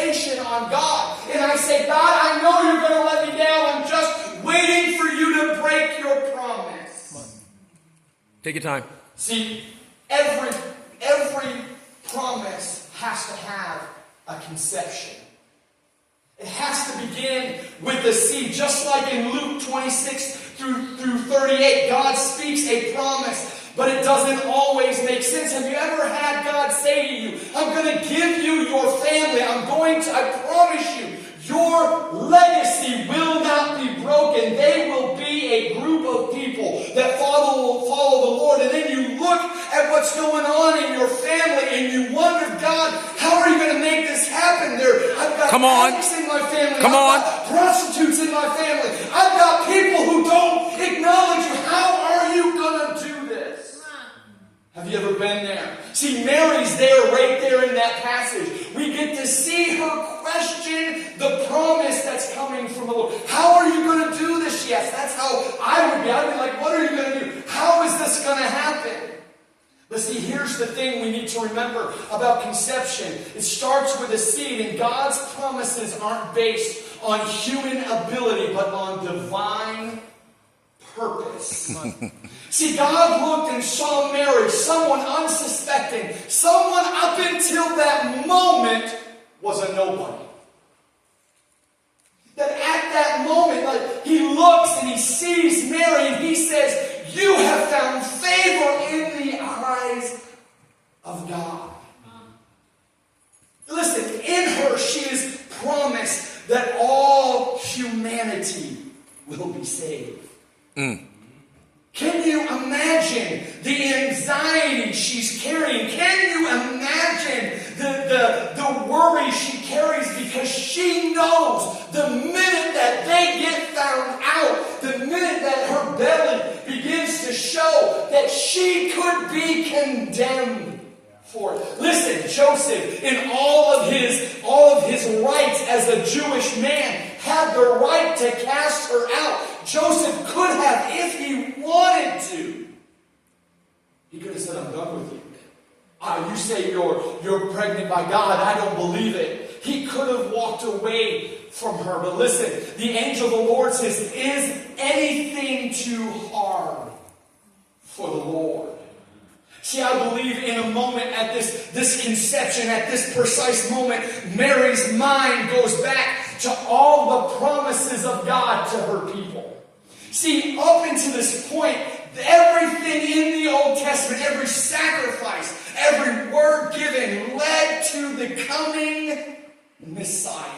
expectation on God. And I say, God, I know you're going to let me down. I'm just waiting for you to break your promise. Take your time. See, every promise has to have a conception. It has to begin with the seed. Just like in Luke 26 through 38, God speaks a promise, but it doesn't always make sense. Have you ever had God say to you, I'm going to give you your family. I promise you, your legacy will not be broken. They will be a group of people that follow the Lord. And then you look at what's going on in your family and you wonder, God, how are you going to make this happen? I've got addicts in my family. I've got prostitutes in my family. I've got people who don't acknowledge you. How are you going to do this? Have you ever been there? See, Mary's there, right there in that passage. We get to see her question the promise that's coming from the Lord. How are you going to do this? Yes, that's how I would be. I'd be like, what are you going to do? How is this going to happen? But see, here's the thing we need to remember about conception. It starts with a seed, and God's promises aren't based on human ability, but on divine purpose. See, God looked and saw Mary, someone unsuspecting, someone up until that moment was a nobody. That at that moment, he looks and he sees Mary and he says, you have found favor in the eyes of God. Listen, in her she is promised that all humanity will be saved. Can you imagine the anxiety she's carrying? Can you imagine the worry she carries because she knows the minute that they get found out, the minute that her belly begins to show that she could be condemned for it. Listen, Joseph, in all of his rights as a Jewish man, had the right to cast her out. Joseph could have, if he wanted to. He could have said, I'm done with you. You say you're pregnant by God. I don't believe it. He could have walked away from her. But listen, the angel of the Lord says, is anything too hard for the Lord? See, I believe in a moment at this conception, at this precise moment, Mary's mind goes back to all the promises of God to her people. See, up until this point, everything in the Old Testament, every sacrifice, every word given led to the coming Messiah.